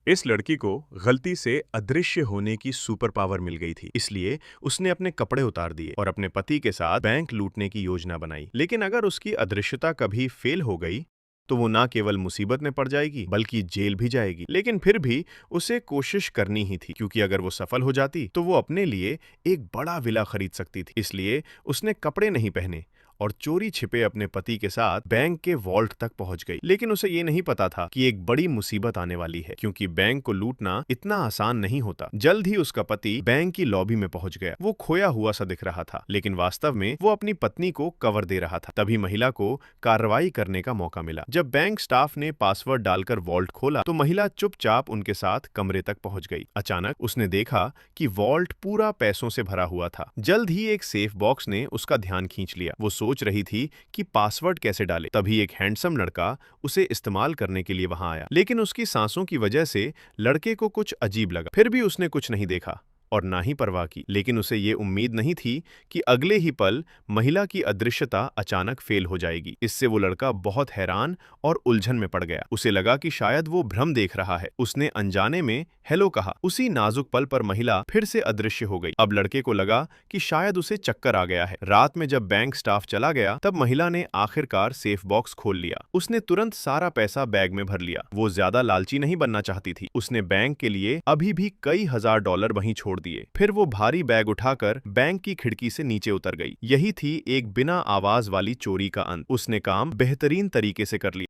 इस लड़की को गलती से अदृश्य होने की सुपर पावर मिल गई थी, इसलिए उसने अपने कपड़े उतार दिए और अपने पति के साथ बैंक लूटने की योजना बनाई। लेकिन अगर उसकी अदृश्यता कभी फेल हो गई तो वो ना केवल मुसीबत में पड़ जाएगी बल्कि जेल भी जाएगी। लेकिन फिर भी उसे कोशिश करनी ही थी, क्योंकि अगर वो सफल हो जाती तो वो अपने लिए एक बड़ा विला खरीद सकती थी। इसलिए उसने कपड़े नहीं पहने और चोरी छिपे अपने पति के साथ बैंक के वॉल्ट तक पहुंच गई। लेकिन उसे ये नहीं पता था कि एक बड़ी मुसीबत आने वाली है, क्योंकि बैंक को लूटना इतना आसान नहीं होता। जल्द ही उसका पति बैंक की लॉबी में पहुंच गया। वो खोया हुआ सा दिख रहा था, लेकिन वास्तव में वो अपनी पत्नी को कवर दे रहा था। तभी महिला को कार्रवाई करने का मौका मिला। जब बैंक स्टाफ ने पासवर्ड डालकर वॉल्ट खोला तो महिला चुपचाप उनके साथ कमरे तक पहुंच गई। अचानक उसने देखा कि वॉल्ट पूरा पैसों से भरा हुआ था। जल्द ही एक सेफ बॉक्स ने उसका ध्यान खींच लिया। वो सोच रही थी कि पासवर्ड कैसे डाले। तभी एक हैंडसम लड़का उसे इस्तेमाल करने के लिए वहां आया, लेकिन उसकी सांसों की वजह से लड़के को कुछ अजीब लगा। फिर भी उसने कुछ नहीं देखा और ना ही परवाह की। लेकिन उसे ये उम्मीद नहीं थी कि अगले ही पल महिला की अदृश्यता अचानक फेल हो जाएगी। इससे वो लड़का बहुत हैरान और उलझन में पड़ गया। उसे लगा कि शायद वो भ्रम देख रहा है। उसने अनजाने में हेलो कहा। उसी नाजुक पल पर महिला फिर से अदृश्य हो गई। अब लड़के को लगा कि शायद उसे चक्कर आ गया है। रात में जब बैंक स्टाफ चला गया तब महिला ने आखिरकार सेफ बॉक्स खोल लिया। उसने तुरंत सारा पैसा बैग में भर लिया। वो ज्यादा लालची नहीं बनना चाहती थी। उसने बैंक के लिए अभी भी कई हजार डॉलर वहीं छोड़ दिए। फिर वो भारी बैग उठाकर बैंक की खिड़की से नीचे उतर गई। यही थी एक बिना आवाज वाली चोरी का अंत। उसने काम बेहतरीन तरीके से कर लिया।